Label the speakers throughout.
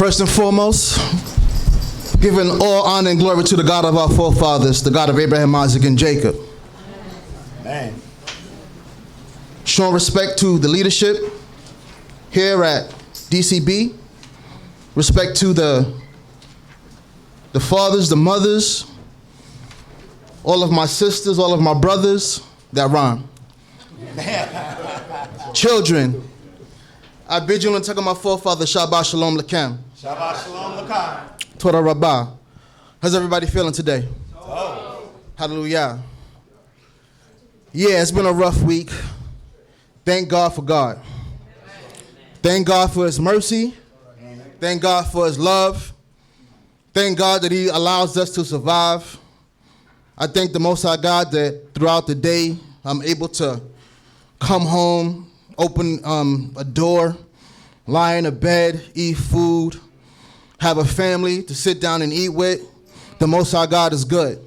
Speaker 1: First and foremost, giving all honor and glory to the God of our forefathers, the God of Abraham, Isaac, and Jacob.
Speaker 2: Amen.
Speaker 1: Showing respect to the leadership here at D.C.B. Respect to the fathers, the mothers, all of my sisters, all of my brothers. That rhyme. Children, I bid you in the talk of my forefather, Shabbat Shalom Lakam.
Speaker 2: Shabbat Shalom Lakam.
Speaker 1: Torah Rabbah. How's everybody feeling today?
Speaker 2: Oh.
Speaker 1: Hallelujah. Yeah, it's been a rough week. Thank God for God. Thank God for his mercy. Thank God for his love. Thank God that he allows us to survive. I thank the Most High God that throughout the day I'm able to come home, open a door, lie in a bed, eat food, have a family to sit down and eat with. The Most High God is good.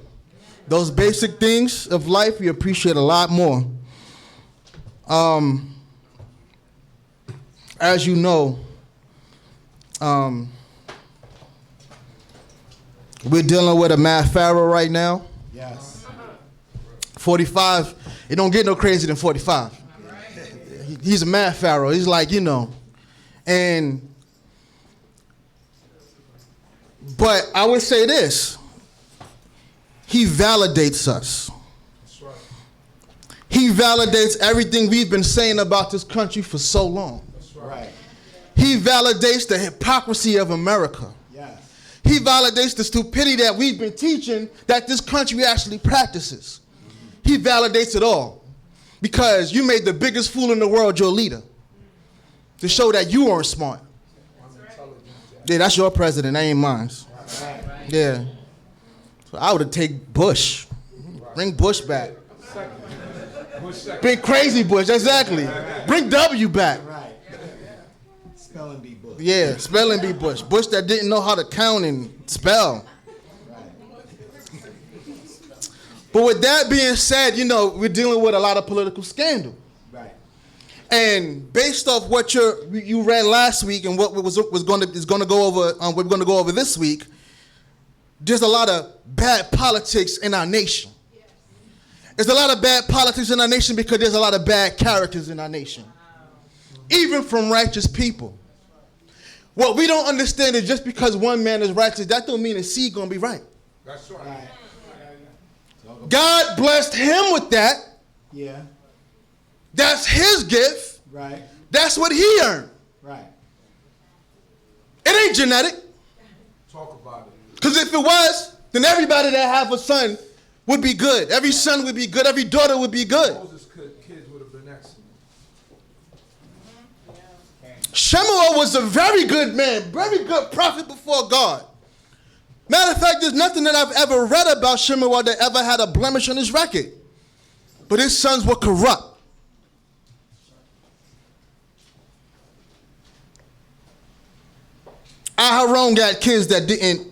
Speaker 1: Those basic things of life we appreciate a lot more. As you know, we're dealing with a mad pharaoh right now.
Speaker 2: Yes.
Speaker 1: 45, it don't get no crazier than 45. He's a mad pharaoh. He's like, but I would say this. He validates us.
Speaker 3: That's right.
Speaker 1: He validates everything we've been saying about this country for so long.
Speaker 3: That's right.
Speaker 1: He validates the hypocrisy of America.
Speaker 2: Yes.
Speaker 1: He validates the stupidity that we've been teaching that this country actually practices. He validates it all because you made the biggest fool in the world your leader to show that you aren't smart. Yeah, that's your president, that ain't mine. Yeah. So I would have taken Bush. Bring Bush back. Bring crazy Bush, exactly. Bring W back.
Speaker 2: Right. Spelling bee Bush.
Speaker 1: Yeah, spelling bee Bush. Bush that didn't know how to count and spell. But with that being said, we're dealing with a lot of political scandal.
Speaker 2: Right.
Speaker 1: And based off what you read last week and what is going to go over, we're going to go over this week, there's a lot of bad politics in our nation. There's a lot of bad politics in our nation because there's a lot of bad characters in our nation, even from righteous people. What we don't understand is just because one man is righteous, that don't mean the seed going to be right.
Speaker 3: That's right.
Speaker 1: God blessed him with that.
Speaker 2: Yeah.
Speaker 1: That's his gift.
Speaker 2: Right.
Speaker 1: That's what he earned.
Speaker 2: Right.
Speaker 1: It ain't genetic.
Speaker 3: Talk about it.
Speaker 1: Because if it was, then everybody that have a son would be good. Every son would be good. Every daughter would be good.
Speaker 3: Moses' kids would have been excellent.
Speaker 1: Shemuel was a very good man, very good prophet before God. Matter of fact, there's nothing that I've ever read about Shemuel that ever had a blemish on his record. But his sons were corrupt. Aharon got kids that didn't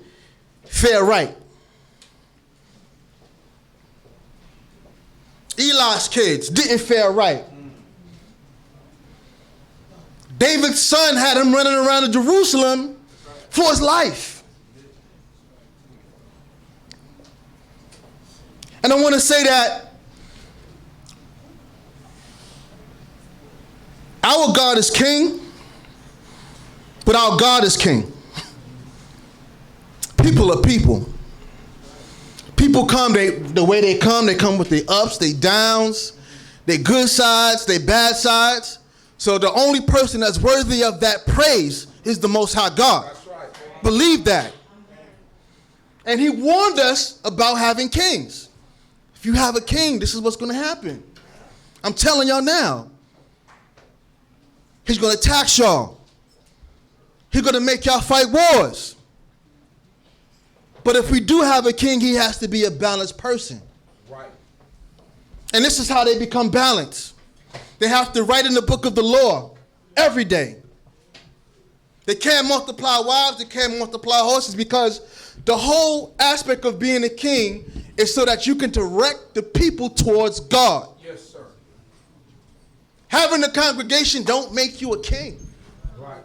Speaker 1: fare right. Eli's kids didn't fare right. David's son had him running around in Jerusalem for his life. And I want to say that our God is king, but our God is king. People are people. People come, the way they come with their ups, their downs, their good sides, their bad sides. So the only person that's worthy of that praise is the Most High God.
Speaker 3: That's right.
Speaker 1: Believe that. And he warned us about having kings. If you have a king, this is what's going to happen. I'm telling y'all now. He's going to tax y'all. He's going to make y'all fight wars. But if we do have a king, he has to be a balanced person.
Speaker 3: Right.
Speaker 1: And this is how they become balanced. They have to write in the book of the law every day. They can't multiply wives, they can't multiply horses, because the whole aspect of being a king is so that you can direct the people towards God.
Speaker 3: Yes, sir.
Speaker 1: Having a congregation don't make you a king.
Speaker 3: Right.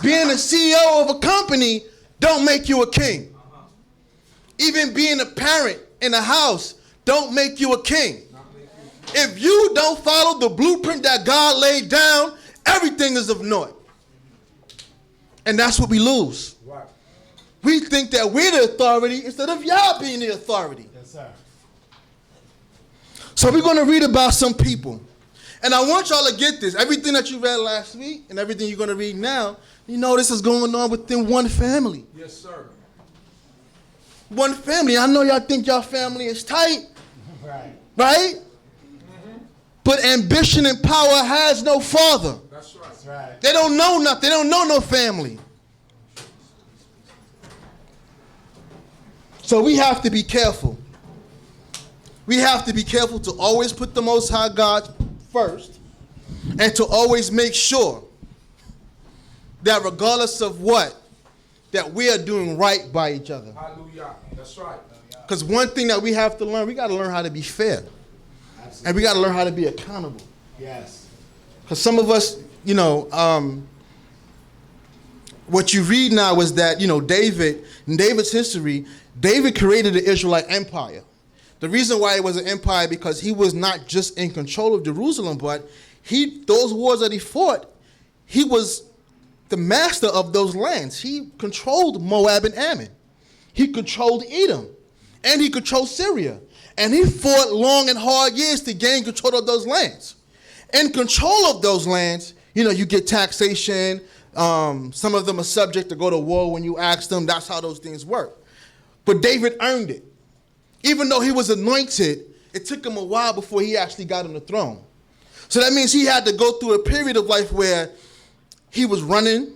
Speaker 1: Being a CEO of a company don't make you a king. Even being a parent in a house don't make you a king. If you don't follow the blueprint that God laid down, everything is of naught. And that's what we lose.
Speaker 3: Right.
Speaker 1: We think that we're the authority instead of Yah being the authority.
Speaker 2: Yes, sir.
Speaker 1: So we're going to read about some people. And I want y'all to get this. Everything that you read last week and everything you're going to read now, you know this is going on within one family.
Speaker 3: Yes, sir.
Speaker 1: One family. I know y'all think y'all family is tight.
Speaker 2: Right.
Speaker 1: Right? But ambition and power has no father.
Speaker 3: That's right.
Speaker 2: That's right.
Speaker 1: They don't know nothing. They don't know no family. So we have to be careful. We have to be careful to always put the Most High God first and to always make sure that regardless of what, that we are doing right by each other.
Speaker 3: Hallelujah. That's right.
Speaker 1: Because one thing that we have to learn, we got to learn how to be fair.
Speaker 2: Absolutely.
Speaker 1: And we got to learn how to be accountable.
Speaker 2: Yes.
Speaker 1: Because some of us, you know, what you read now is that, you know, David, in David's history, David created the Israelite empire. The reason why it was an empire because he was not just in control of Jerusalem, but those wars that he fought, he was the master of those lands. He controlled Moab and Ammon. He controlled Edom. And he controlled Syria. And he fought long and hard years to gain control of those lands. In control of those lands, you know, you get taxation. Some of them are subject to go to war when you ask them. That's how those things work. But David earned it. Even though he was anointed, it took him a while before he actually got on the throne. So that means he had to go through a period of life where he was running.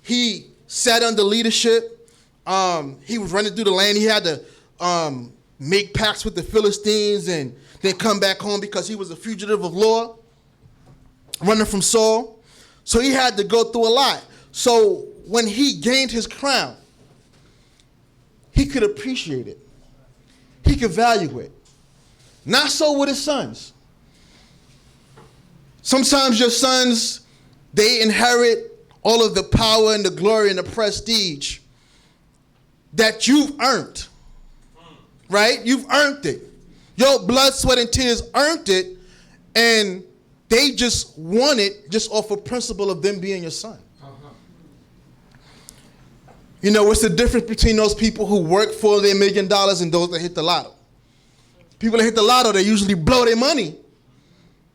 Speaker 1: He sat under leadership. He was running through the land. He had to make pacts with the Philistines and then come back home because he was a fugitive of law, running from Saul. So he had to go through a lot. So when he gained his crown, he could appreciate it. He could value it. Not so with his sons. Sometimes your sons, they inherit all of the power and the glory and the prestige that you've earned. Right? You've earned it. Your blood, sweat, and tears earned it, and they just want it just off a principle of them being your son. You know, what's the difference between those people who work for their $1 million and those that hit the lotto? People that hit the lotto, they usually blow their money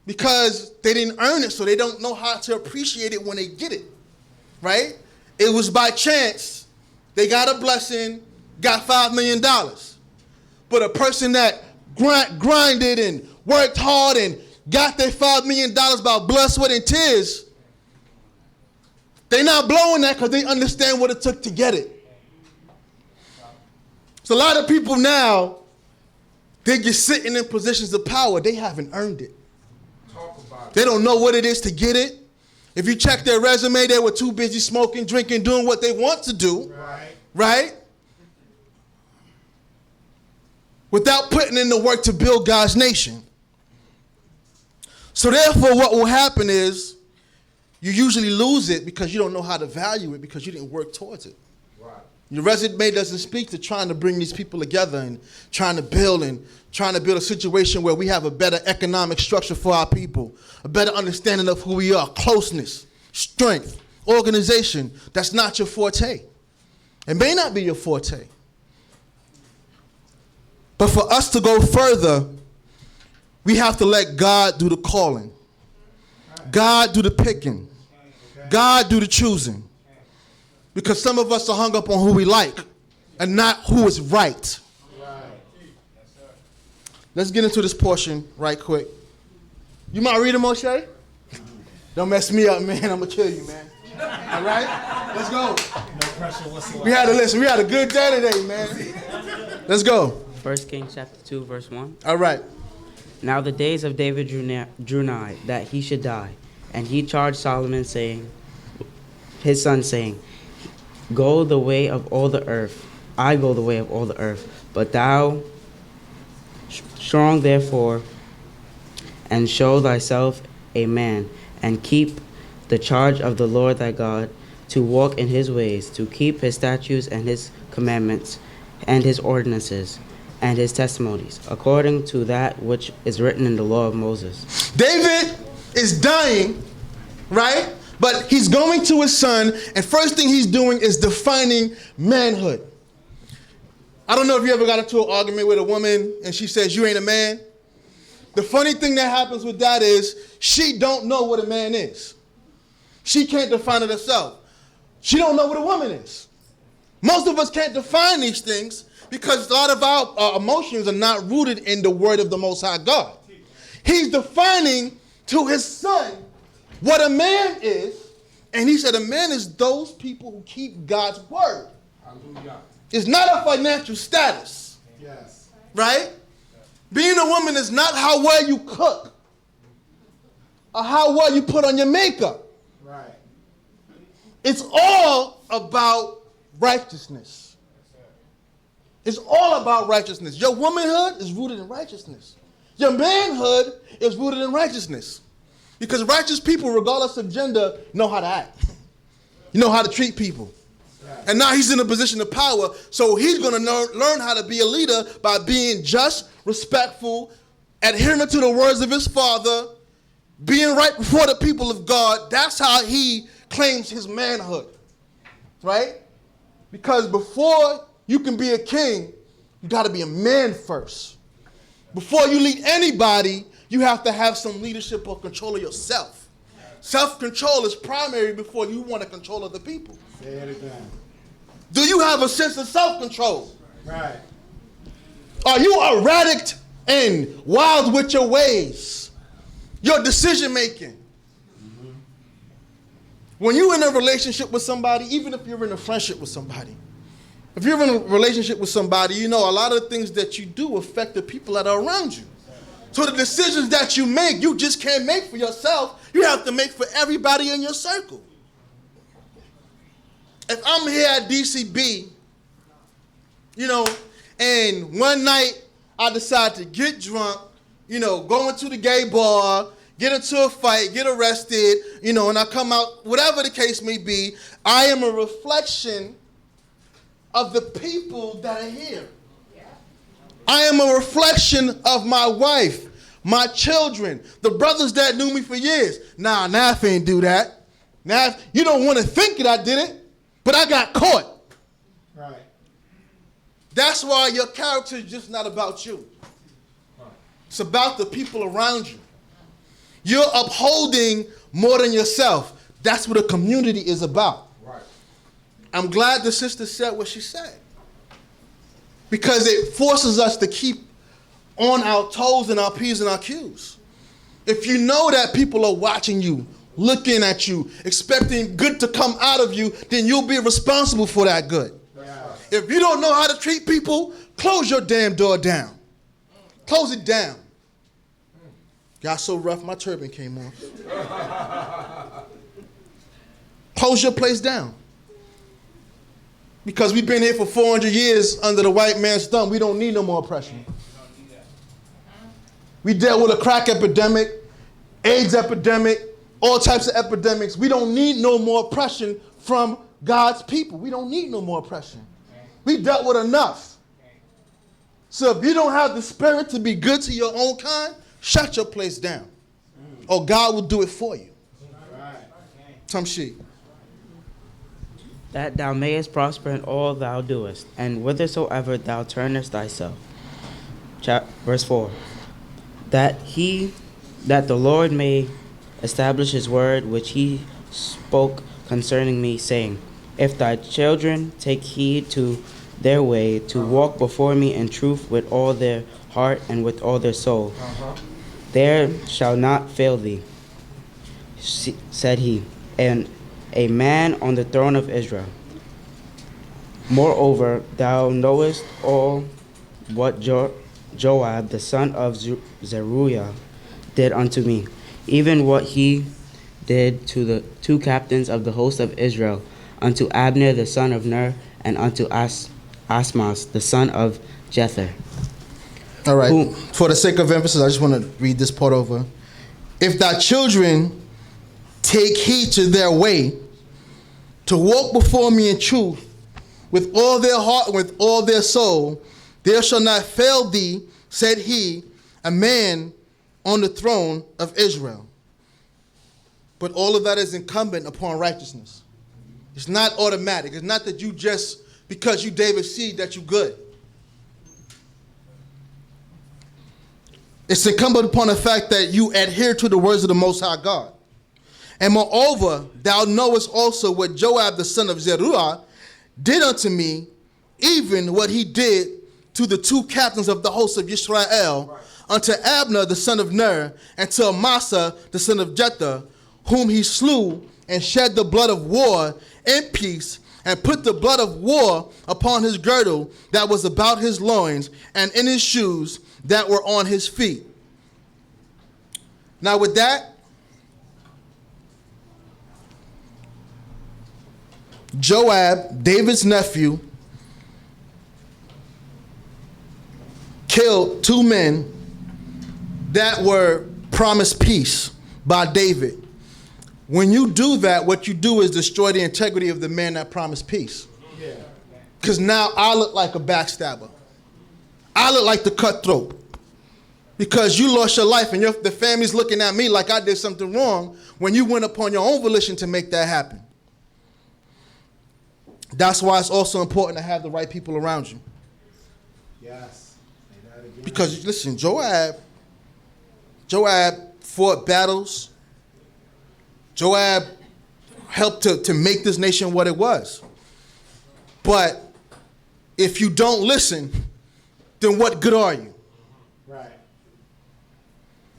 Speaker 1: because they didn't earn it, so they don't know how to appreciate it when they get it, right? It was by chance. They got a blessing, got $5 million. But a person that grinded and worked hard and got their $5 million by blood, sweat, and tears, they're not blowing that because they understand what it took to get it. So a lot of people now, they're just sitting in positions of power. They haven't earned it.
Speaker 3: Talk about it.
Speaker 1: They don't know what it is to get it. If you check their resume, they were too busy smoking, drinking, doing what they want to do. Right? Without putting in the work to build God's nation. So therefore, what will happen is you usually lose it because you don't know how to value it because you didn't work towards it.
Speaker 3: Right.
Speaker 1: Your resume doesn't speak to trying to bring these people together and trying to build a situation where we have a better economic structure for our people, a better understanding of who we are, closeness, strength, organization. That's not your forte. It may not be your forte. But for us to go further, we have to let God do the calling. God do the picking. God do the choosing. Because some of us are hung up on who we like and not who is right. Let's get into this portion right quick. You mind reading, Moshe? Don't mess me up, man. I'm going to kill you, man. All right? Let's go.
Speaker 2: No pressure whatsoever.
Speaker 1: We had a good day today, man. Let's go.
Speaker 4: 1Kings chapter 2, verse 1.
Speaker 1: All right.
Speaker 4: Now the days of David drew nigh, that he should die. And he charged Solomon, his son, saying, Go the way of all the earth. I go the way of all the earth. But thou, strong therefore, and show thyself a man, and keep the charge of the Lord thy God, to walk in his ways, to keep his statutes and his commandments and his ordinances and his testimonies, according to that which is written in the law of Moses.
Speaker 1: David is dying, right? But he's going to his son, and first thing he's doing is defining manhood. I don't know if you ever got into an argument with a woman and she says, you ain't a man. The funny thing that happens with that is she don't know what a man is. She can't define it herself. She don't know what a woman is. Most of us can't define these things because a lot of our emotions are not rooted in the word of the Most High God. He's defining to his son what a man is, and he said a man is those people who keep God's word.
Speaker 3: Hallelujah.
Speaker 1: It's not a financial status,
Speaker 2: Yes.
Speaker 1: right? Being a woman is not how well you cook or how well you put on your makeup.
Speaker 2: Right.
Speaker 1: It's all about righteousness. It's all about righteousness. Your womanhood is rooted in righteousness. Your manhood is rooted in righteousness. Because righteous people, regardless of gender, know how to act. You know how to treat people. And now he's in a position of power, so he's going to learn how to be a leader by being just, respectful, adhering to the words of his father, being right before the people of God. That's how he claims his manhood, right? Because before you can be a king, you got to be a man first. Before you lead anybody, you have to have some leadership or control of yourself. Self-control is primary before you want to control other people.
Speaker 2: Say it again.
Speaker 1: Do you have a sense of self-control?
Speaker 2: Right.
Speaker 1: Are you erratic and wild with your ways? Your decision-making? Mm-hmm. When you're in a relationship with somebody, even if you're in a friendship with somebody, if you're in a relationship with somebody, you know a lot of things that you do affect the people that are around you. So the decisions that you make, you just can't make for yourself. You have to make for everybody in your circle. If I'm here at D.C.B, you know, and one night I decide to get drunk, you know, go into the gay bar, get into a fight, get arrested, you know, and I come out, whatever the case may be, I am a reflection of the people that are here. I am a reflection of my wife, my children, the brothers that knew me for years. Nah, Naf ain't do that. Naf, you don't want to think that I did it, but I got caught.
Speaker 2: Right.
Speaker 1: That's why your character is just not about you. It's about the people around you. You're upholding more than yourself. That's what a community is about.
Speaker 3: Right.
Speaker 1: I'm glad the sister said what she said, because it forces us to keep on our toes and our P's and our Q's. If you know that people are watching you, looking at you, expecting good to come out of you, then you'll be responsible for that good.
Speaker 2: Yeah.
Speaker 1: If you don't know how to treat people, close your damn door down. Close it down. Got so rough, my turban came off. Close your place down. Because we've been here for 400 years under the white man's thumb. We don't need no more oppression. We dealt with a crack epidemic, AIDS epidemic, all types of epidemics. We don't need no more oppression from God's people. We don't need no more oppression. We dealt with enough. So if you don't have the spirit to be good to your own kind, shut your place down. Or God will do it for you. Some shit.
Speaker 4: That thou mayest prosper in all thou doest, and whithersoever thou turnest thyself. Verse 4. That the Lord may establish his word which he spoke concerning me, saying, if thy children take heed to their way, to walk before me in truth with all their heart and with all their soul, there shall not fail thee, said he, and a man on the throne of Israel. Moreover, thou knowest all what Joab the son of Zeruiah did unto me, even what he did to the two captains of the host of Israel, unto Abner the son of Ner, and unto Asmas the son of Jether.
Speaker 1: All right. For the sake of emphasis, I just want to read this part over. If thy children take heed to their way, to walk before me in truth with all their heart and with all their soul. There shall not fail thee, said he, a man on the throne of Israel. But all of that is incumbent upon righteousness. It's not automatic. It's not that you just, because you David's seed, that you good. It's incumbent upon the fact that you adhere to the words of the Most High God. And moreover, thou knowest also what Joab the son of Zeruiah did unto me, even what he did to the two captains of the host of Yisrael, unto Abner the son of Ner, and to Amasa the son of Jether, whom he slew, and shed the blood of war in peace, and put the blood of war upon his girdle that was about his loins, and in his shoes that were on his feet. Now with that, Joab, David's nephew, killed two men that were promised peace by David. When you do that, what you do is destroy the integrity of the man that promised peace. Because now I look like a backstabber. I look like the cutthroat. Because you lost your life and the family's looking at me like I did something wrong when you went upon your own volition to make that happen. That's why it's also important to have the right people around you.
Speaker 2: Yes. Say that again.
Speaker 1: Because listen, Joab fought battles. Joab helped to make this nation what it was. But if you don't listen, then what good are you?
Speaker 2: Right.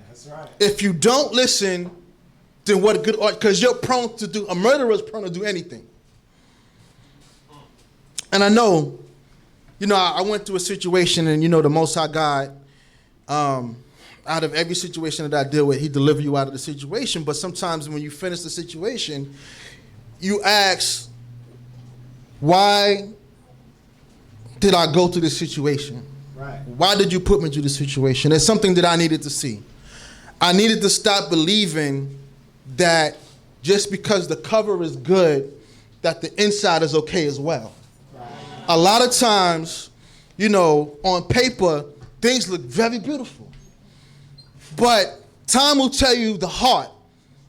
Speaker 2: That's right.
Speaker 1: If you don't listen, then what good are you? Because a murderer is prone to do anything. And I know, I went through a situation, and the Most High God, out of every situation that I deal with, he deliver you out of the situation. But sometimes when you finish the situation, you ask, why did I go through this situation?
Speaker 2: Right.
Speaker 1: Why did you put me through this situation? It's something that I needed to see. I needed to stop believing that just because the cover is good, that the inside is okay as well. A lot of times, on paper, things look very beautiful. But time will tell you the heart,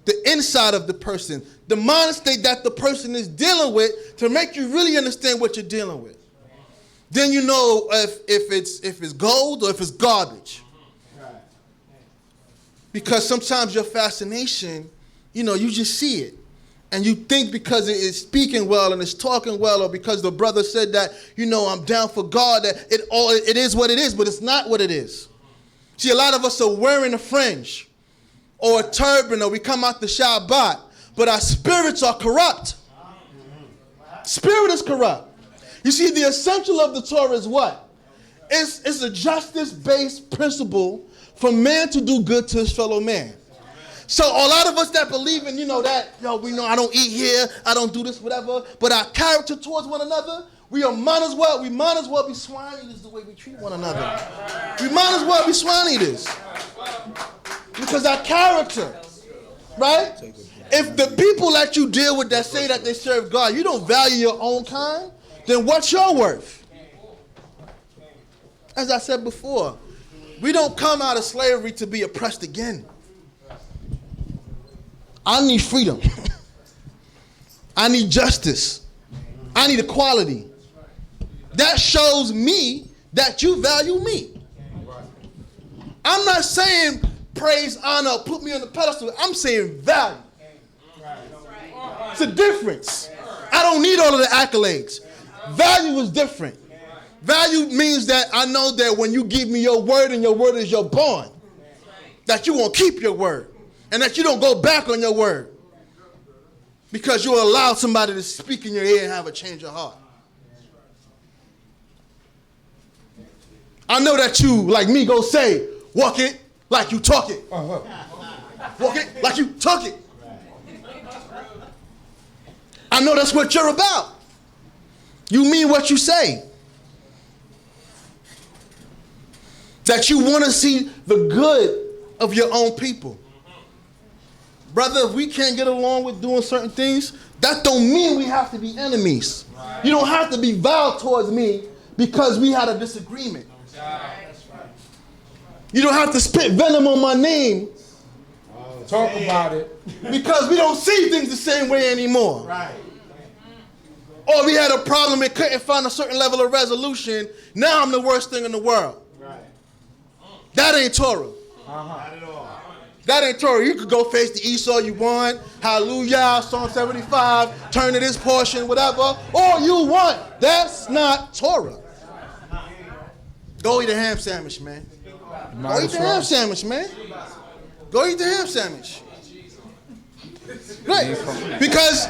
Speaker 1: the inside of the person, the mind state that the person is dealing with to make you really understand what you're dealing with. Then you know if it's gold or if it's garbage. Because sometimes your fascination, you just see it. And you think because it is speaking well and it's talking well, or because the brother said that, I'm down for God, that it is what it is, but it's not what it is. See, a lot of us are wearing a fringe or a turban, or we come out the Shabbat, but our spirits are corrupt. Spirit is corrupt. You see, the essential of the Torah is what? It's a justice-based principle for man to do good to his fellow man. So a lot of us that believe in, we know I don't eat here, I don't do this, whatever, but our character towards one another, we might as well be swine eaters the way we treat one another. We might as well be swine eaters. Because our character, right? If the people that you deal with that say that they serve God, you don't value your own kind, then what's your worth? As I said before, we don't come out of slavery to be oppressed again. I need freedom. I need justice. I need equality. That shows me that you value me. I'm not saying praise, honor, put me on the pedestal. I'm saying value. It's a difference. I don't need all of the accolades. Value is different. Value means that I know that when you give me your word and your word is your bond, that you won't keep your word. And that you don't go back on your word because you allow somebody to speak in your ear and have a change of heart. I know that you, like me, go say, walk it like you talk it. Walk it like you talk it. I know that's what you're about. You mean what you say. That you want to see the good of your own people. Brother, if we can't get along with doing certain things, that don't mean we have to be enemies. You don't have to be vile towards me because we had a disagreement. You don't have to spit venom on my name.
Speaker 3: Talk about it.
Speaker 1: Because we don't see things the same way anymore.
Speaker 2: Right.
Speaker 1: Or we had a problem and couldn't find a certain level of resolution. Now I'm the worst thing in the world.
Speaker 2: Right.
Speaker 1: That ain't Torah.
Speaker 2: Not at all.
Speaker 1: That ain't Torah. You could go face the east all you want. Hallelujah, Psalm 75, turn to this portion, whatever. All you want. That's not Torah. Go eat a ham sandwich, man. Go eat the ham sandwich, man. Go eat the ham sandwich. Right. Because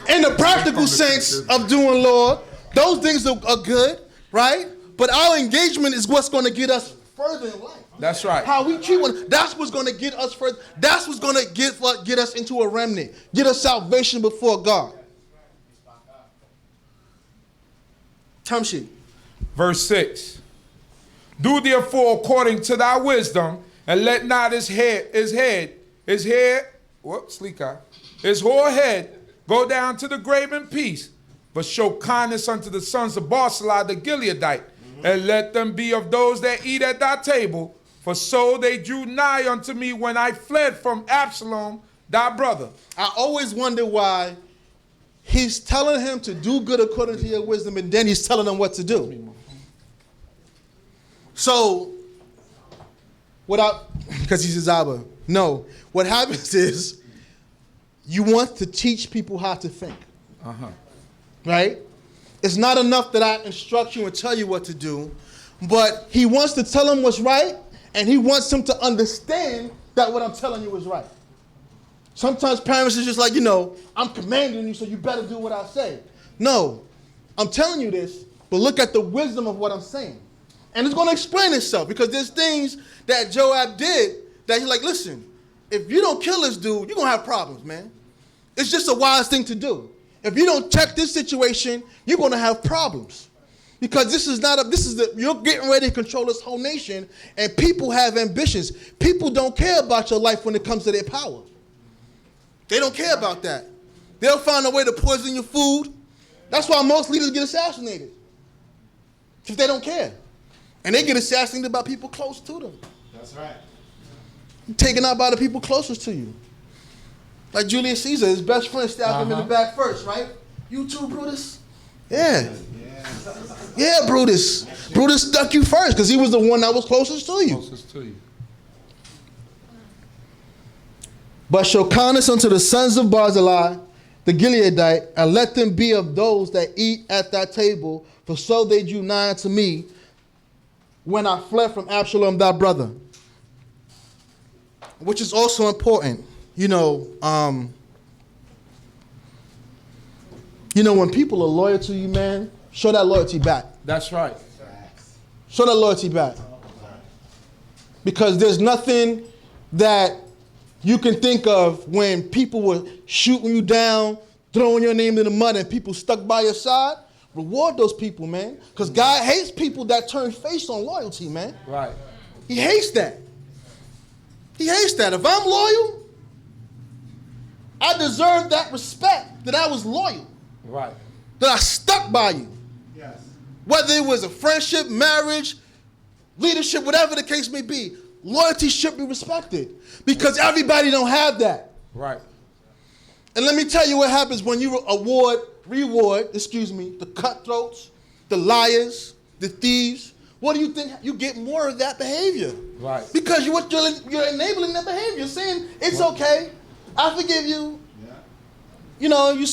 Speaker 1: in the practical sense of doing law, those things are good, right? But our engagement is what's going to get us further in life.
Speaker 3: That's right.
Speaker 1: How we treat one, that's what's going to get us further. That's what's going to get us into a remnant, get us salvation before God. Term sheet.
Speaker 3: Verse 6. Do therefore according to thy wisdom, and let not his whole head go down to the grave in peace, but show kindness unto the sons of Barzillai the Gileadite, and let them be of those that eat at thy table, for so they drew nigh unto me when I fled from Absalom thy brother.
Speaker 1: I always wonder why he's telling him to do good according to your wisdom, and then he's telling him what to do. So, because he's his Abba. No, what happens is you want to teach people how to think. Right? It's not enough that I instruct you and tell you what to do, but he wants to tell them what's right, and he wants them to understand that what I'm telling you is right. Sometimes parents are just like, I'm commanding you, so you better do what I say. No, I'm telling you this, but look at the wisdom of what I'm saying. And it's going to explain itself, because there's things that Joab did that he's like, listen, if you don't kill this dude, you're going to have problems, man. It's just a wise thing to do. If you don't check this situation, you're going to have problems. Because you're getting ready to control this whole nation, and people have ambitions. People don't care about your life when it comes to their power. They don't care about that. They'll find a way to poison your food. That's why most leaders get assassinated. Because they don't care. And they get assassinated by people close to them.
Speaker 2: That's right.
Speaker 1: Taken out by the people closest to you. Like Julius Caesar, his best friend stabbed him in the back first, right? You too, Brutus? Yeah. Yeah, Brutus. Brutus stuck you first because he was the one that was closest to you. But show kindness unto the sons of Barzillai, the Gileadite, and let them be of those that eat at that table, for so they drew nigh unto me when I fled from Absalom thy brother. Which is also important. When people are loyal to you, man, show that loyalty back.
Speaker 3: That's right.
Speaker 1: Show that loyalty back. Because there's nothing that you can think of when people were shooting you down, throwing your name in the mud, and people stuck by your side. Reward those people, man. Because God hates people that turn face on loyalty, man.
Speaker 3: Right.
Speaker 1: He hates that. He hates that. If I'm loyal, I deserve that respect, that I was loyal.
Speaker 3: Right.
Speaker 1: That I stuck by you.
Speaker 2: Yes.
Speaker 1: Whether it was a friendship, marriage, leadership, whatever the case may be, loyalty should be respected. Because everybody don't have that.
Speaker 3: Right.
Speaker 1: And let me tell you what happens when you reward the cutthroats, the liars, the thieves. What do you think? You get more of that behavior.
Speaker 3: Right.
Speaker 1: Because you're enabling that behavior. You're saying, it's okay. I forgive you. Yeah. You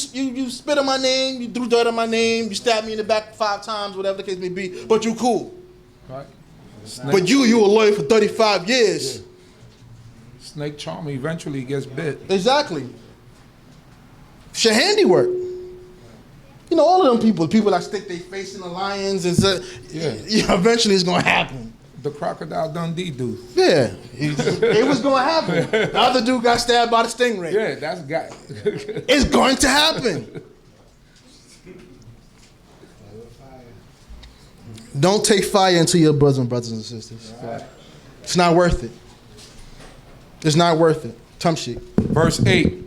Speaker 1: spit on my name. You threw dirt on my name. You stabbed me in the back 5 times, whatever the case may be. But you cool.
Speaker 3: Right.
Speaker 1: But you were loyal for 35 years.
Speaker 3: Yeah. Snake charmer eventually gets bit.
Speaker 1: Exactly. It's your handiwork. All of them people that stick their face in the lions and say, eventually it's going to happen.
Speaker 3: The Crocodile Dundee dude.
Speaker 1: Yeah, it was going to happen. The other dude got stabbed by the stingray.
Speaker 3: Yeah, that's guy.
Speaker 1: It's going to happen. Don't take fire into your bosom, brothers and sisters.
Speaker 3: Right.
Speaker 1: It's not worth it. It's not worth it. Tumshik.
Speaker 3: Verse 8.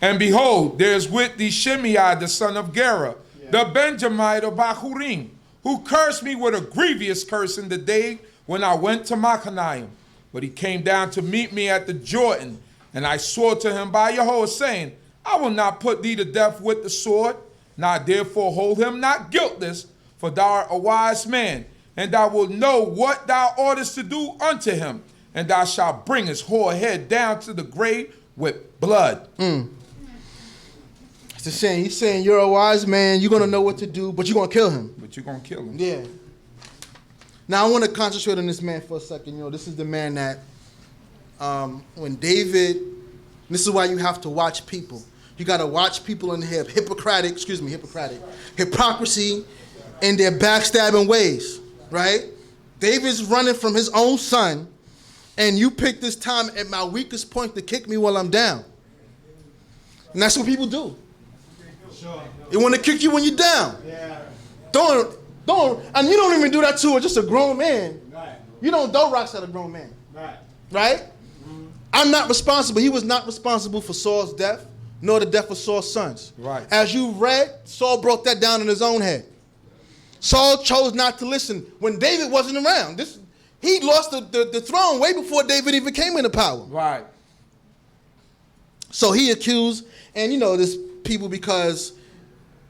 Speaker 3: And behold, there is with thee Shimei the son of Gera, the Benjamite of Bahurim, who cursed me with a grievous curse in the day when I went to Machanaim. But he came down to meet me at the Jordan, and I swore to him by Yahweh, saying, I will not put thee to death with the sword, now therefore hold him not guiltless, for thou art a wise man, and thou wilt know what thou oughtest to do unto him, and thou shalt bring his whole head down to the grave with blood.
Speaker 1: It's a shame. He's saying you're a wise man, you're going to know what to do, but you're going to kill him.
Speaker 3: But you're going to kill him.
Speaker 1: Yeah. Now I want to concentrate on this man for a second. You know, this is the man that when David, this is why you have to watch people. You got to watch people in their hypocrisy and their backstabbing ways, right? David's running from his own son, and you pick this time at my weakest point to kick me while I'm down. And that's what people do.
Speaker 2: Sure.
Speaker 1: They want to kick you when you're down.
Speaker 2: Yeah.
Speaker 1: Don't, and you don't even do that to just a grown man.
Speaker 2: Right.
Speaker 1: You don't throw rocks at a grown man.
Speaker 2: Right.
Speaker 1: Right? Mm-hmm. I'm not responsible. He was not responsible for Saul's death, nor the death of Saul's sons.
Speaker 3: Right.
Speaker 1: As you read, Saul broke that down in his own head. Saul chose not to listen when David wasn't around. He lost the throne way before David even came into power.
Speaker 3: Right.
Speaker 1: So he accused, and you know, this people, because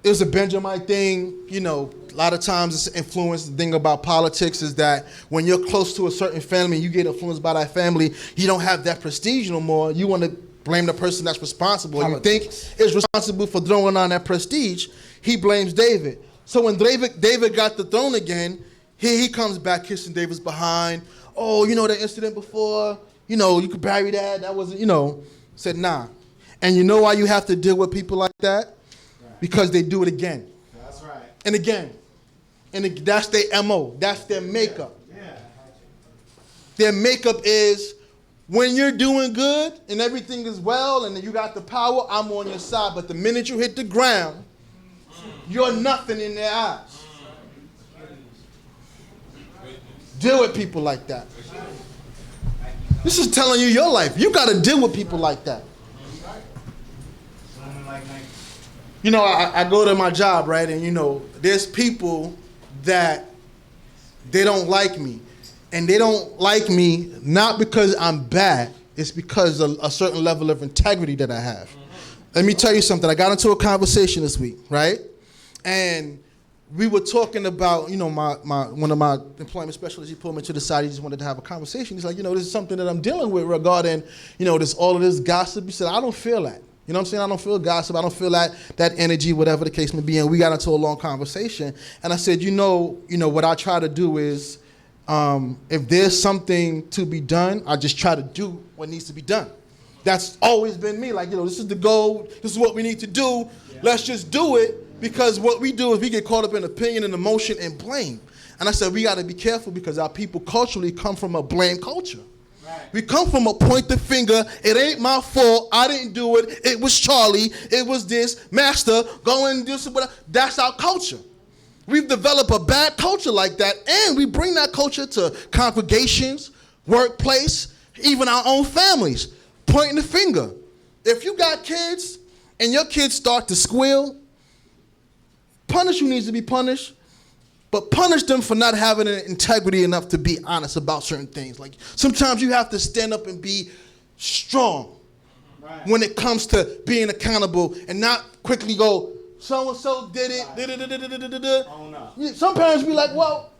Speaker 1: it was a Benjamite thing, you know, a lot of times it's influenced. The thing about politics is that when you're close to a certain family, you get influenced by that family, you don't have that prestige no more. You want to blame the person that's responsible. Politics. You think is responsible for throwing on that prestige. He blames David. So when David got the throne again, here he comes back kissing David's behind. Oh, you know that incident before? You know, you could bury that. That wasn't, you know. Said, nah. And you know why you have to deal with people like that? Right. Because they do it again.
Speaker 2: That's right.
Speaker 1: And again. And that's their MO. That's their makeup.
Speaker 2: Yeah.
Speaker 1: Their makeup is when you're doing good and everything is well and you got the power, I'm on your side. But the minute you hit the ground, you're nothing in their eyes. Deal with people like that. This is telling you your life. You got to deal with people like that. You know, I go to my job, right? And, you know, there's people that they don't like me. And they don't like me not because I'm bad. It's because of a certain level of integrity that I have. Let me tell you something. I got into a conversation this week, right? And we were talking about, you know, one of my employment specialists, he pulled me to the side. He just wanted to have a conversation. He's like, you know, this is something that I'm dealing with regarding, you know, all of this gossip. He said, I don't feel that. You know what I'm saying? I don't feel gossip. I don't feel that energy, whatever the case may be. And we got into a long conversation. And I said, you know, what I try to do is, if there's something to be done, I just try to do what needs to be done. That's always been me. Like, you know, this is the goal. This is what we need to do. Yeah. Let's just do it. Because what we do is we get caught up in opinion and emotion and blame. And I said, we got to be careful because our people culturally come from a blame culture. Right. We come from a point the finger, it ain't my fault, I didn't do it, it was Charlie, it was this, master, go and do something. That's our culture. We've developed a bad culture like that, and we bring that culture to congregations, workplace, even our own families, pointing the finger. If you got kids and your kids start to squeal, punish who needs to be punished, but punish them for not having an integrity enough to be honest about certain things. Like sometimes you have to stand up and be strong when it comes to being accountable and not quickly go, so-and-so did it. Some parents be like, well,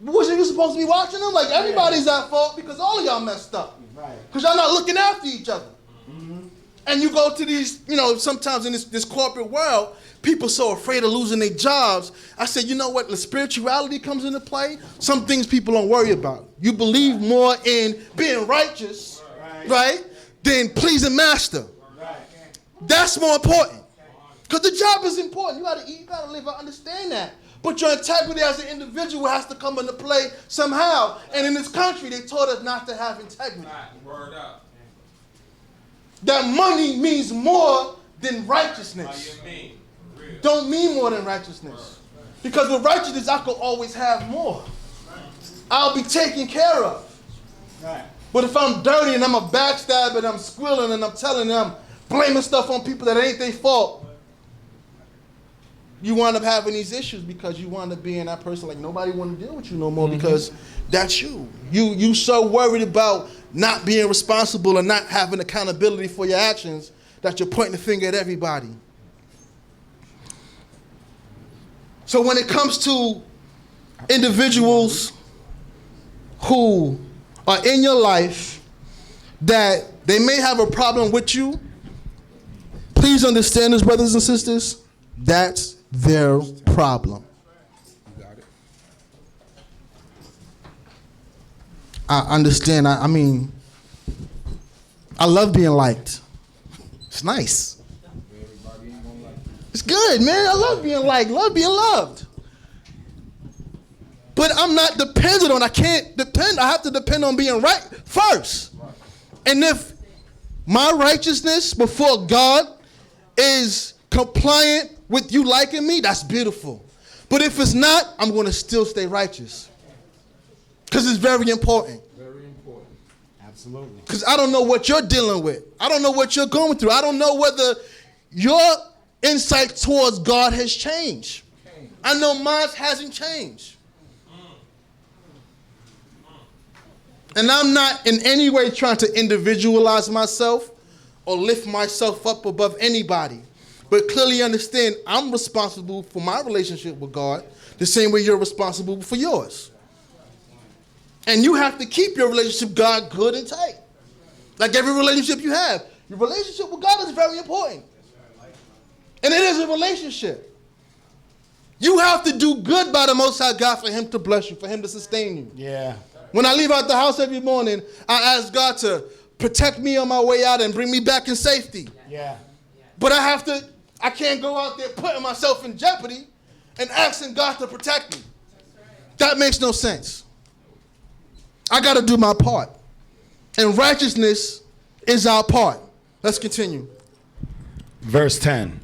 Speaker 1: wasn't you supposed to be watching them? Like everybody's at fault because all of y'all messed up. Because y'all not looking after each other. And you go to these, you know, sometimes in this corporate world, people so afraid of losing their jobs. I said, you know what? The spirituality comes into play. Some things people don't worry about. You believe more in being righteous, right, than pleasing master. That's more important. Because the job is important. You got to eat, you got to live. I understand that. But your integrity as an individual has to come into play somehow. And in this country, they taught us not to have integrity.
Speaker 3: Word up.
Speaker 1: That money means more than righteousness. Don't mean more than righteousness. Because with righteousness, I could always have more. I'll be taken care of. But if I'm dirty and I'm a backstabber and I'm squealing and I'm telling them, blaming stuff on people that ain't their fault, you wind up having these issues because you wind up being that person like nobody want to deal with you no more because that's you. You so worried about not being responsible and not having accountability for your actions that you're pointing the finger at everybody. So when it comes to individuals who are in your life that they may have a problem with you, please understand this, brothers and sisters, that's their problem.
Speaker 3: You got it.
Speaker 1: I understand. I mean, I love being liked. It's nice. It's good, man. I love being liked, love being loved. But I'm not dependent on, I have to depend on being right first. And if my righteousness before God is compliant with you liking me, that's beautiful. But if it's not, I'm going to still stay righteous. Because it's very important.
Speaker 3: Very important.
Speaker 2: Absolutely.
Speaker 1: Because I don't know what you're dealing with. I don't know what you're going through. I don't know whether your insight towards God has changed. I know mine hasn't changed. And I'm not in any way trying to individualize myself or lift myself up above anybody. But clearly understand I'm responsible for my relationship with God the same way you're responsible for yours. And you have to keep your relationship with God good and tight. Like every relationship you have. Your relationship with God is very important. And it is a relationship. You have to do good by the Most High God for him to bless you, for him to sustain you.
Speaker 2: Yeah.
Speaker 1: When I leave out the house every morning, I ask God to protect me on my way out and bring me back in safety.
Speaker 2: Yeah.
Speaker 1: But I can't go out there putting myself in jeopardy and asking God to protect me. That makes no sense. I got to do my part. And righteousness is our part. Let's continue.
Speaker 2: Verse 10.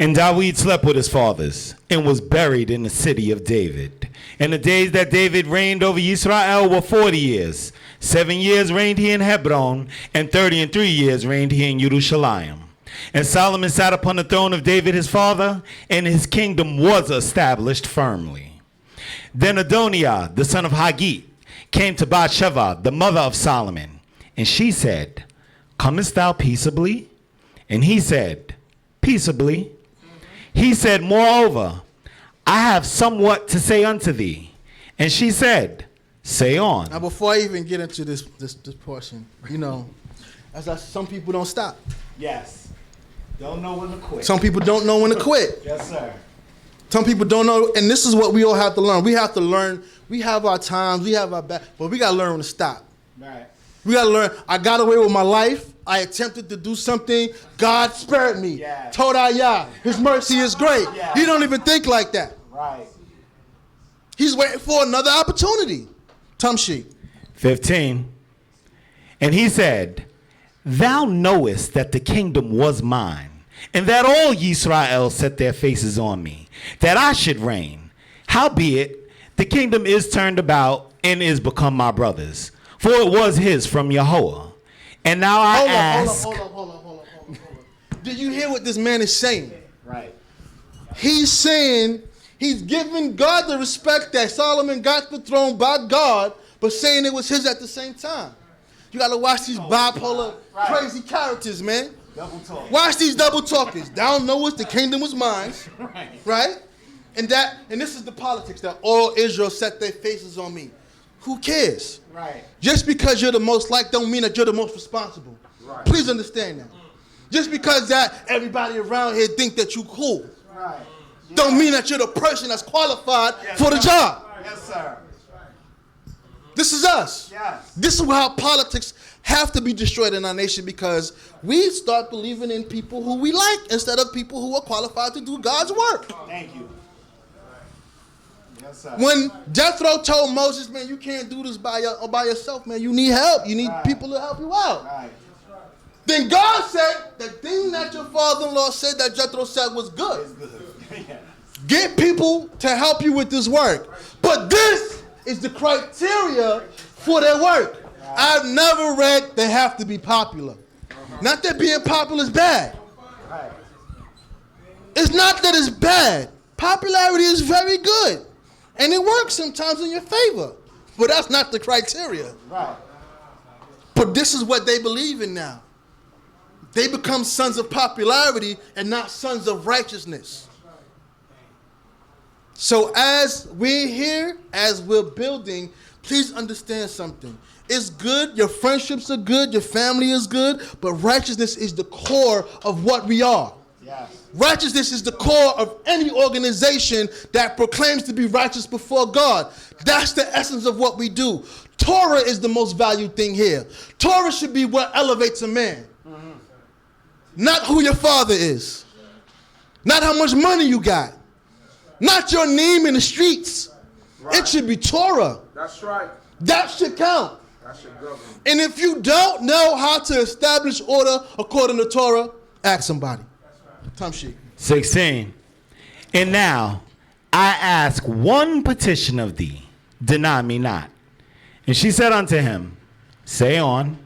Speaker 2: And David slept with his fathers and was buried in the city of David. And the days that David reigned over Yisrael were 40 years. 7 years reigned he in Hebron, and 33 years reigned he in Jerusalem. And Solomon sat upon the throne of David his father, and his kingdom was established firmly. Then Adoniah, the son of Haggith, came to Bathsheba, the mother of Solomon. And she said, Comest thou peaceably? And he said, Peaceably. He said, Moreover, I have somewhat to say unto thee. And she said, Say on.
Speaker 1: Now, before I even get into this portion, some people don't stop.
Speaker 2: Yes. Don't know when to quit.
Speaker 1: Some people don't know when to quit.
Speaker 2: Yes, sir.
Speaker 1: Some people don't know, and this is what we all have to learn. We have to learn. We have our times, we have our back, but we got to learn when to stop.
Speaker 2: Right.
Speaker 1: We got to learn. I got away with my life. I attempted to do something. God spared me.
Speaker 2: Yeah.
Speaker 1: Torah YAH. His mercy is great.
Speaker 2: Yeah.
Speaker 1: He don't even think like that.
Speaker 2: Right.
Speaker 1: He's waiting for another opportunity. Tumshi.
Speaker 2: 15. And he said, Thou knowest that the kingdom was mine, and that all Yisrael set their faces on me, that I should reign. Howbeit, the kingdom is turned about and is become my brother's, for it was his from Yahweh. And now I ask.
Speaker 1: Hold on. Did you hear what this man is saying?
Speaker 2: Right.
Speaker 1: He's saying he's giving God the respect that Solomon got the throne by God, but saying it was his at the same time. You got to watch these bipolar, crazy characters, man.
Speaker 2: Double talk.
Speaker 1: Watch these double talkers. Thou knowest the kingdom was mine. Right? And this is the politics that all Israel set their faces on me. Who cares?
Speaker 2: Right.
Speaker 1: Just because you're the most liked don't mean that you're the most responsible.
Speaker 2: Right.
Speaker 1: Please understand that. Just because that everybody around here think that you cool
Speaker 2: Right.
Speaker 1: don't mean that you're the person that's qualified for the job.
Speaker 2: Yes, sir.
Speaker 1: This is us.
Speaker 2: Yes.
Speaker 1: This is how politics have to be destroyed in our nation, because we start believing in people who we like instead of people who are qualified to do God's work.
Speaker 2: Thank you. Yes, sir.
Speaker 1: When Jethro told Moses, man, you can't do this by yourself, man. You need help. You need people to help you out.
Speaker 2: Right.
Speaker 1: Then God said, the thing that your father-in-law said that Jethro said was good.
Speaker 2: It's good. Yes.
Speaker 1: Get people to help you with this work. But this is the criteria for their work. I've never read they have to be popular. Not that being popular is bad. It's not that it's bad. Popularity is very good. And it works sometimes in your favor. But that's not the criteria.
Speaker 2: Right.
Speaker 1: But this is what they believe in now. They become sons of popularity and not sons of righteousness. So as we're here, as we're building, please understand something. It's good, your friendships are good, your family is good, but righteousness is the core of what we are.
Speaker 2: Yes.
Speaker 1: Righteousness is the core of any organization that proclaims to be righteous before God. That's the essence of what we do. Torah is the most valued thing here. Torah should be what elevates a man. Not who your father is. Not how much money you got. Not your name in the streets. Right. It should be Torah.
Speaker 3: That's right.
Speaker 1: That should count.
Speaker 3: That should govern.
Speaker 1: And if you don't know how to establish order according to Torah, ask somebody. Time sheet.
Speaker 2: 16. And now I ask one petition of thee, deny me not. And she said unto him, say on.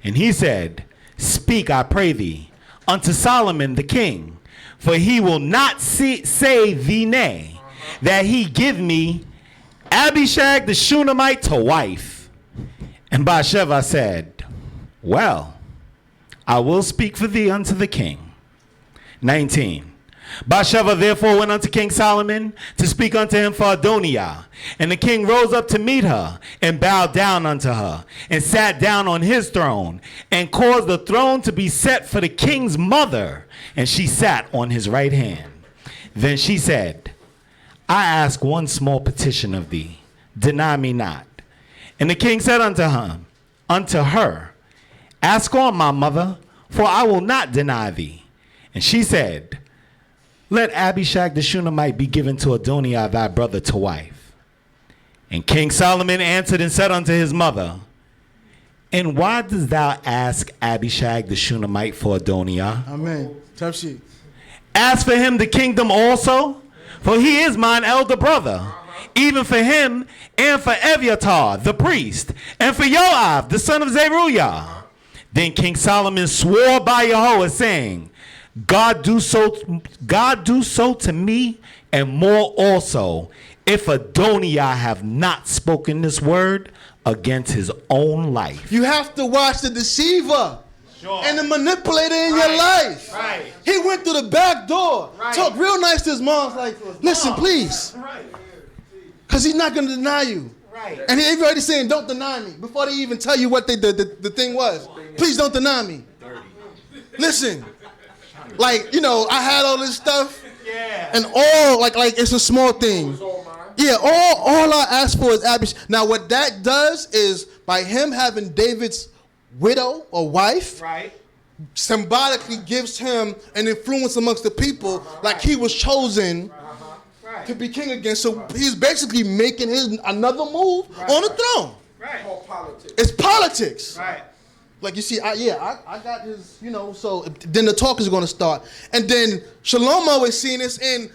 Speaker 2: And he said, speak, I pray thee, unto Solomon the king, for he will not say thee nay, that he give me Abishag the Shunammite to wife. And Bathsheba said, well, I will speak for thee unto the king. 19. Bathsheba therefore went unto King Solomon to speak unto him for Adoniah. And the king rose up to meet her and bowed down unto her and sat down on his throne and caused the throne to be set for the king's mother. And she sat on his right hand. Then she said, I ask one small petition of thee, deny me not. And the king said unto her, ask on, my mother, for I will not deny thee. And she said, let Abishag the Shunammite be given to Adoniah thy brother to wife. And King Solomon answered and said unto his mother, and why dost thou ask Abishag the Shunammite for Adoniah?
Speaker 1: Amen. Tough sheet.
Speaker 2: Ask for him the kingdom also, for he is mine elder brother, even for him and for Eviatar the priest, and for Joab the son of Zeruiah. Then King Solomon swore by Yahweh, saying, God do so to me, and more also, if Adoniah have not spoken this word against his own life.
Speaker 1: You have to watch the deceiver and the manipulator in your life.
Speaker 2: Right.
Speaker 1: He went through the back door, talked real nice to his mom's like, listen, please. Because he's not going to deny you.
Speaker 2: Right.
Speaker 1: And he's already saying, don't deny me. Before they even tell you what the thing was. Please don't deny me. Listen. Like, you know, I had all this stuff.
Speaker 2: Yeah.
Speaker 1: And all, like it's a small thing. Yeah, all I ask for is Abishag. Now, what that does is, by him having David's widow or wife,
Speaker 2: Right.
Speaker 1: symbolically gives him an influence amongst the people, like he was chosen to be king again. So he's basically making his another move on the throne.
Speaker 2: Right.
Speaker 1: It's politics.
Speaker 2: Right.
Speaker 1: Like you see, I got his, you know, so then the talk is going to start. And then Shalom always seen this, and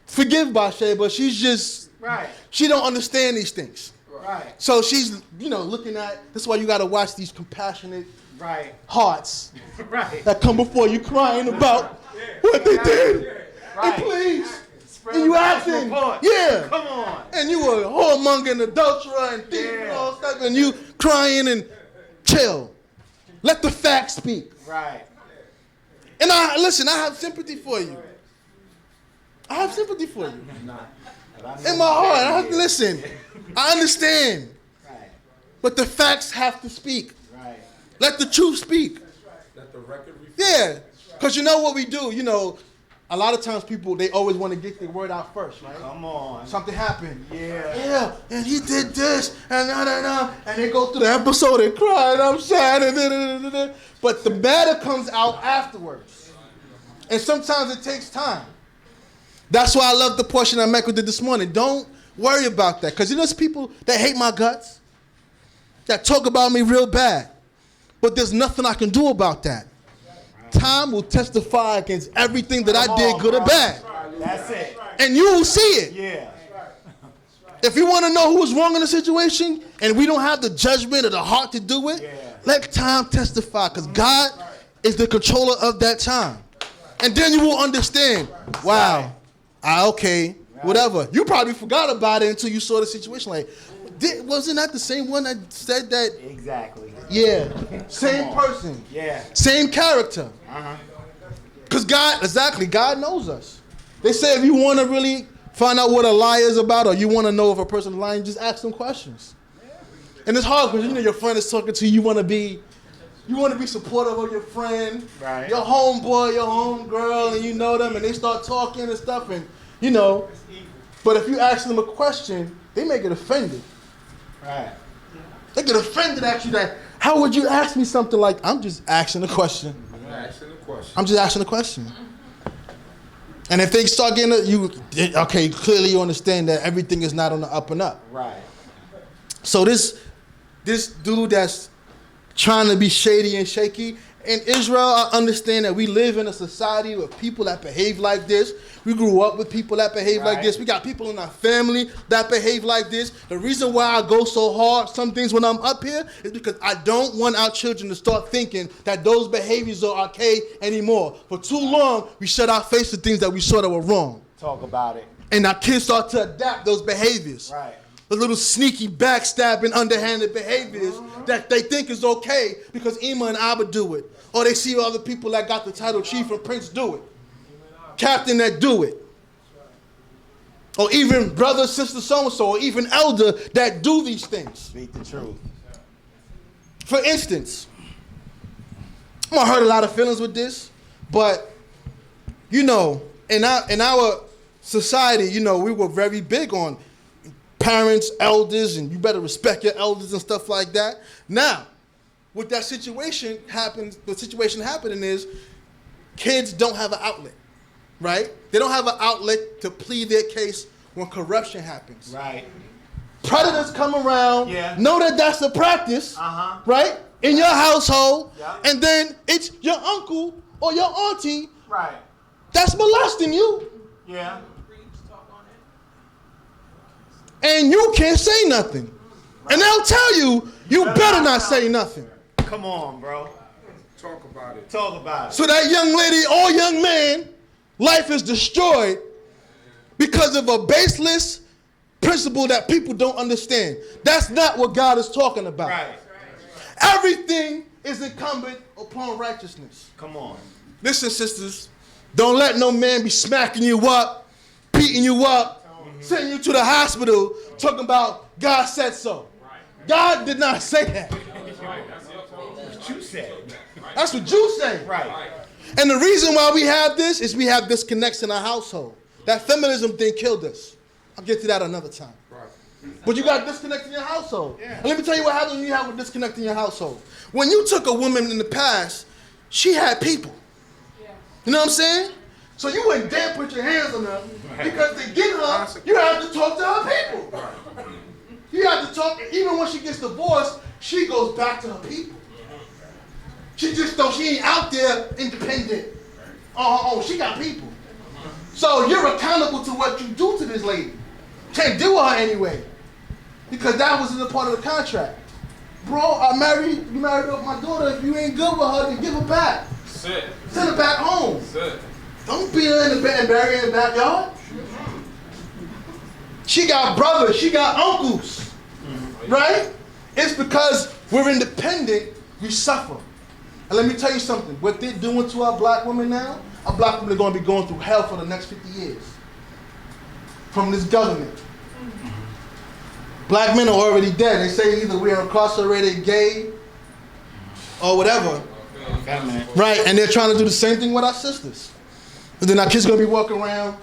Speaker 1: forgive Bathsheba, she's just, she don't understand these things.
Speaker 2: Right.
Speaker 1: So she's, you know, looking at, that's why you got to watch these compassionate hearts that come before you crying about what they did. And please. And you asking,
Speaker 2: Come on.
Speaker 1: And you were whoremonger and adulterer and thief and all stuff, and you crying and chill. Let the facts speak.
Speaker 2: Right.
Speaker 1: And I have sympathy for you. I have sympathy for you. In my heart, I have to listen. I understand. But the facts have to speak. Let the truth speak.
Speaker 3: Let the record reflect.
Speaker 1: Yeah. Because you know what we do, you know, a lot of times people, they always want to get their word out first, right?
Speaker 2: Come on.
Speaker 1: Something happened.
Speaker 2: Yeah.
Speaker 1: And he did this, and and they go through the episode and cry, and I'm sad, and but the matter comes out afterwards. And sometimes it takes time. That's why I love the portion that Michael did this morning. Don't worry about that, because you know there's people that hate my guts, that talk about me real bad, but there's nothing I can do about that. Time will testify against everything that I did, good or bad.
Speaker 2: That's it.
Speaker 1: And you will see it.
Speaker 2: Yeah.
Speaker 1: If you want to know who's wrong in the situation and we don't have the judgment or the heart to do it, let time testify, because God is the controller of that time. And then you will understand, wow, okay, whatever. You probably forgot about it until you saw the situation. Like, wasn't that the same one that said that?
Speaker 2: Exactly.
Speaker 1: Yeah, same person.
Speaker 2: Yeah.
Speaker 1: Same character. Because God knows us. They say if you want to really find out what a lie is about, or you want to know if a person is lying, just ask them questions. And it's hard because your friend is talking to you. You want to be supportive of your friend,
Speaker 2: right,
Speaker 1: your homeboy, your homegirl, and you know them, and they start talking and stuff, and But if you ask them a question, they may get offended.
Speaker 2: Right.
Speaker 1: They get offended at you. That how would you ask me something like, I'm just asking a question. I'm just asking a question. And if they start getting clearly you understand that everything is not on the up and up.
Speaker 2: Right.
Speaker 1: So this dude that's trying to be shady and shaky, in Israel, I understand that we live in a society with people that behave like this. We grew up with people that behave like this. We got people in our family that behave like this. The reason why I go so hard some things when I'm up here is because I don't want our children to start thinking that those behaviors are okay anymore. For too long, we shut our face to things that we saw that were wrong.
Speaker 2: Talk about it.
Speaker 1: And our kids start to adapt those behaviors.
Speaker 2: Right.
Speaker 1: The little sneaky, backstabbing, underhanded behaviors that they think is okay because Ima and Abba do it. Or they see other people that got the title chief and prince do it. Captain that do it. Or even brother, sister, so-and-so, or even elder that do these things.
Speaker 2: Speak the truth.
Speaker 1: For instance, I'm going to hurt a lot of feelings with this, but, in our society, we were very big on parents, elders, and you better respect your elders and stuff like that. Now, what that situation happens, the situation happening is kids don't have an outlet, right? They don't have an outlet to plead their case when corruption happens.
Speaker 2: Right.
Speaker 1: Predators come around, know that that's the practice, right? In your household, and then it's your uncle or your auntie that's molesting you.
Speaker 2: Yeah.
Speaker 1: And you can't say nothing. And they'll tell you, you better not say nothing.
Speaker 2: Come on, bro.
Speaker 3: Talk about it.
Speaker 2: Talk about it.
Speaker 1: So that young lady or young man, life is destroyed because of a baseless principle that people don't understand. That's not what God is talking about.
Speaker 2: Right.
Speaker 1: Everything is incumbent upon righteousness.
Speaker 2: Come on.
Speaker 1: Listen, sisters, don't let no man be smacking you up, beating you up, sending you to the hospital, talking about God said so. God did not say that.
Speaker 2: What you said.
Speaker 1: That's what you say.
Speaker 2: Right.
Speaker 1: And the reason why we have this is we have disconnects in our household. That feminism thing killed us. I'll get to that another time. But you got disconnect in your household. Yeah. And let me tell you what happens when you have a disconnect in your household. When you took a woman in the past, she had people. You know what I'm saying? So you wouldn't dare put your hands on her because to get her, you have to talk to her people. You have to talk, even when she gets divorced, she goes back to her people. She ain't out there independent on her own. She got people. So you're accountable to what you do to this lady. Can't do her anyway. Because that wasn't a part of the contract. Bro, you married my daughter. If you ain't good with her, then give her back. Send her back home. Don't beat her in the bed and bury her in the backyard. She got brothers, she got uncles, right? It's because we're independent, we suffer. And let me tell you something, what they're doing to our black women now, our black women are going to be going through hell for the next 50 years from this government. Black men are already dead. They say either we are incarcerated, gay, or whatever. Right, and they're trying to do the same thing with our sisters. And then our kids going to be walking around,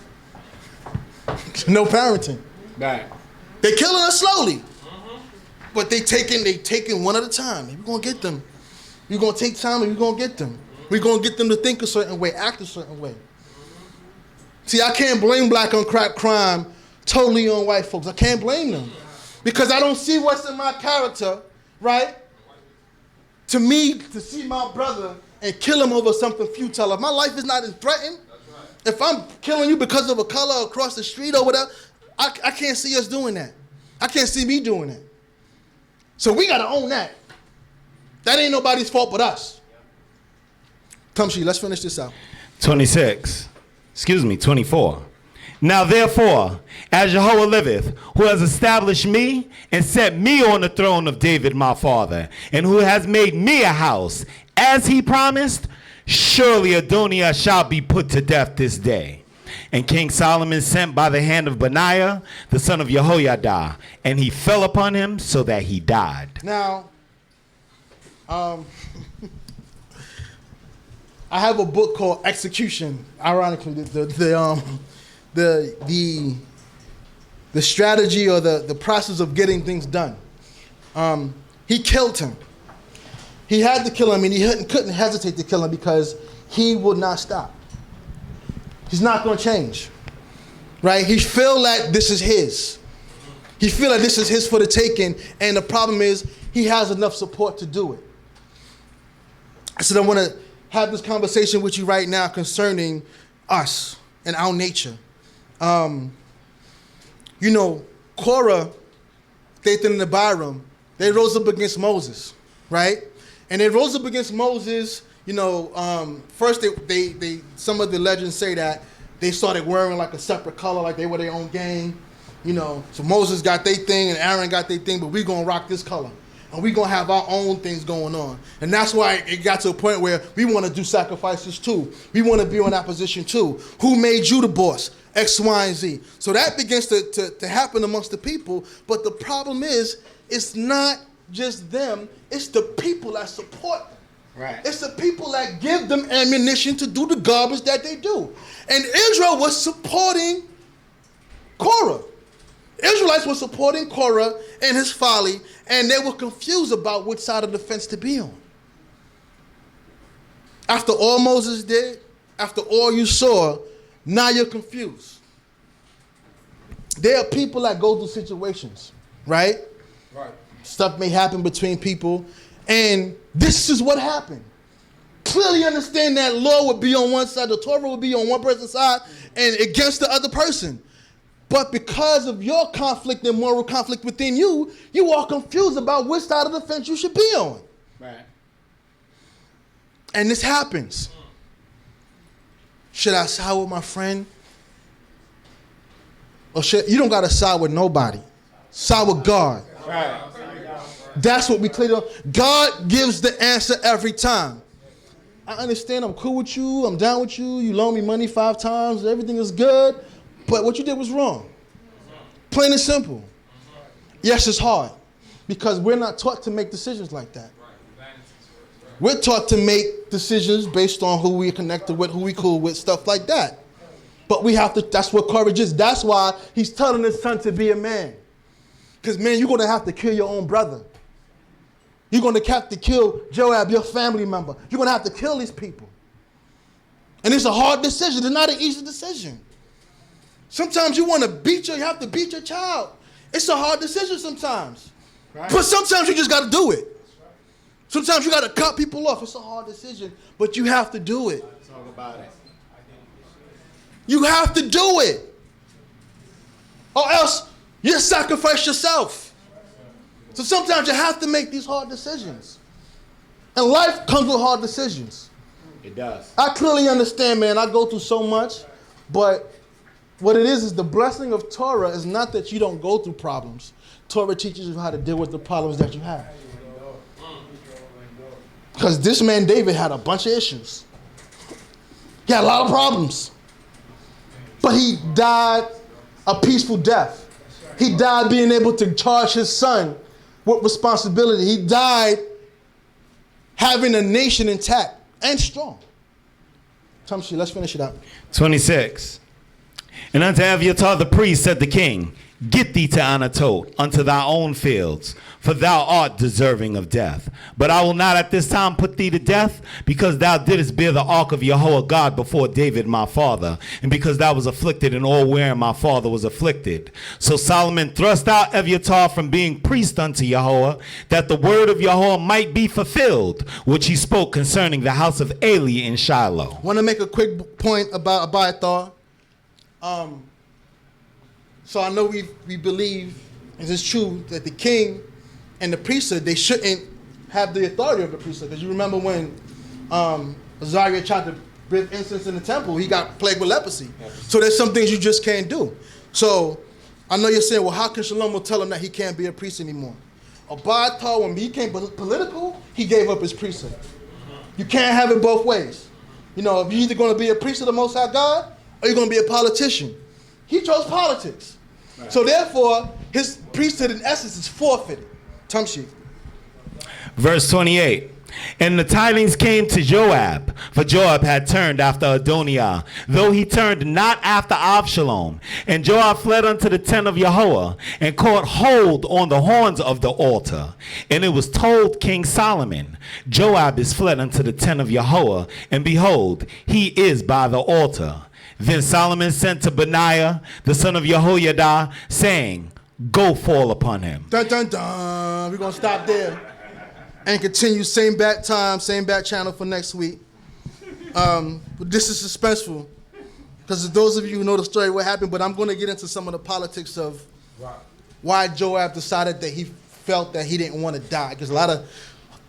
Speaker 1: no parenting.
Speaker 2: Right.
Speaker 1: They're killing us slowly. But they taking one at a time. We're going to get them. We're going to take time and we're going to get them. We're going to get them to think a certain way, act a certain way. See, I can't blame black on crack crime totally on white folks. I can't blame them. Because I don't see what's in my character, right? To me, to see my brother and kill him over something futile. If my life is not threatened, if I'm killing you because of a color across the street or whatever, I can't see us doing that. I can't see me doing it. So we got to own that. That ain't nobody's fault but us. Tumshi, let's finish this out.
Speaker 2: 24. Now therefore, as Jehovah liveth, who has established me and set me on the throne of David my father, and who has made me a house, as he promised, surely Adoniah shall be put to death this day. And King Solomon sent by the hand of BINAH, the son of Jehoiada, and he fell upon him so that he died.
Speaker 1: Now, I have a book called Execution. Ironically, the strategy or the process of getting things done. He killed him. He had to kill him, and he couldn't hesitate to kill him because he would not stop. He's not going to change, right? He feel like this is his. He feel like this is his for the taking, and the problem is he has enough support to do it. So I want to have this conversation with you right now concerning us and our nature. Korah, Dathan and Abiram, they rose up against Moses, right? And they rose up against Moses. First they some of the legends say that they started wearing like a separate color, like they were their own gang. So Moses got their thing and Aaron got their thing, but we gonna rock this color. And we gonna have our own things going on. And that's why it got to a point where we wanna do sacrifices too. We wanna be in that position too. Who made you the boss? X, Y, and Z. So that begins to happen amongst the people. But the problem is, it's not just them, it's the people that support them.
Speaker 2: Right.
Speaker 1: It's the people that give them ammunition to do the garbage that they do. And Israel was supporting Korah. Israelites were supporting Korah and his folly, and they were confused about which side of the fence to be on. After all Moses did, after all you saw, now you're confused. There are people that go through situations, right?
Speaker 3: Right.
Speaker 1: Stuff may happen between people, and this is what happened. Clearly understand that law would be on one side, the Torah would be on one person's side, and against the other person. But because of your conflict and moral conflict within you, you are confused about which side of the fence you should be on.
Speaker 2: Right.
Speaker 1: And this happens. Should I side with my friend? Or you don't got to side with nobody. Side with God.
Speaker 2: Right.
Speaker 1: That's what we clearly on. God gives the answer every time. I understand, I'm cool with you, I'm down with you, you loan me money 5 times, everything is good, but what you did was wrong. Plain and simple. Yes, it's hard, because we're not taught to make decisions like that. We're taught to make decisions based on who we're connected with, who we cool with, stuff like that. But we have to, that's what courage is. That's why he's telling his son to be a man. Because, man, you're going to have to kill your own brother. You're going to have to kill Joab, your family member. You're going to have to kill these people. And it's a hard decision. It's not an easy decision. Sometimes you want to you have to beat your child. It's a hard decision sometimes. Right. But sometimes you just got to do it. Sometimes you got to cut people off. It's a hard decision, but you have to do it.
Speaker 2: Talk about it.
Speaker 1: You have to do it. Or else you sacrifice yourself. So sometimes you have to make these hard decisions. And life comes with hard decisions.
Speaker 2: It does.
Speaker 1: I clearly understand, man. I go through so much. But what it is the blessing of Torah is not that you don't go through problems. Torah teaches you how to deal with the problems that you have. Because this man David had a bunch of issues. He had a lot of problems. But he died a peaceful death. He died being able to charge his son with responsibility. He died having a nation intact and strong. Tumshi, let's finish it out.
Speaker 2: 26. And unto Abiathar the priest said the king, get thee to Anatot, unto thy own fields, for thou art deserving of death. But I will not at this time put thee to death, because thou didst bear the ark of Yahweh God before David my father, and because thou was afflicted in all wherein my father was afflicted. So Solomon thrust out Abiathar from being priest unto Yahweh, that the word of Yahweh might be fulfilled, which he spoke concerning the house of Eli in Shiloh.
Speaker 1: Want to make a quick point about Abiathar. So I know we believe Is it true that the king and the priesthood, they shouldn't have the authority of the priesthood? Because you remember when Azariah tried to breathe incense in the temple, he got plagued with leprosy. So there's some things you just can't do. So I know you're saying, well, how can Shalom tell him that he can't be a priest anymore? Abiathar, when he became political, he gave up his priesthood. You can't have it both ways. You know, if you're either going to be a priest of the Most High God or you're going to be a politician. He chose politics. Right. So therefore, his priesthood in essence is forfeited. Tumshi.
Speaker 2: Verse 28. And the tidings came to Joab, for Joab had turned after Adoniah, though he turned not after Avshalom. And Joab fled unto the tent of Yahweh, and caught hold on the horns of the altar. And it was told King Solomon, Joab is fled unto the tent of Yahweh, and behold, he is by the altar. Then Solomon sent to BINAH, the son of Jehoiada, saying, go fall upon him.
Speaker 1: Dun, dun, dun. We're going to stop there and continue same bat time, same bat channel for next week. But this is suspenseful because those of you who know the story, what happened, but I'm going to get into some of the politics of why Joab decided that he felt that he didn't want to die. Because a lot of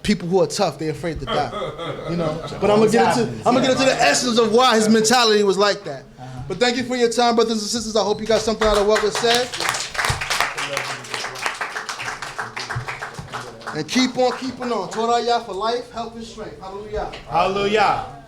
Speaker 1: people who are tough, they're afraid to die. You know. But I'm gonna get into the essence of why his mentality was like that. But thank you for your time, brothers and sisters. I hope you got something out of what was said. And keep on keeping on. Torah YAH for life, health, and strength. Hallelujah.
Speaker 2: Hallelujah.